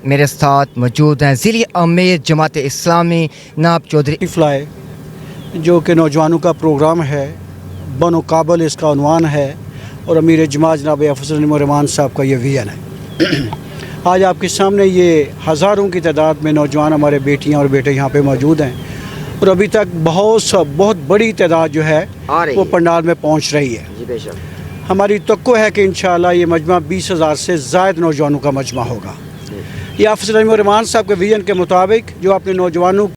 मेरे साथ मौजूद हैं ज़िली अमीर जमात इस्लामी नाब चौधरी फ्लाई जो कि नौजवानों का प्रोग्राम है, बनो काबल इसका उन्वान है और अमीर जमात जनाब अफजल रहमान साहब का ये विजन है। आज आपके सामने ये हज़ारों की तादाद में नौजवान हमारे बेटियां और बेटे यहाँ पे मौजूद हैं और अभी तक बहुत बड़ी तादाद जो है वो पंडाल में पहुँच रही है। जी बेशक। हमारी तवक्को है कि इंशाअल्लाह ये मजमा 20,000 से ज़ायद नौजवानों का मजमा होगा। ये अफजल रहमान साहब के विजन के मुताबिक जो अपने नौजवानों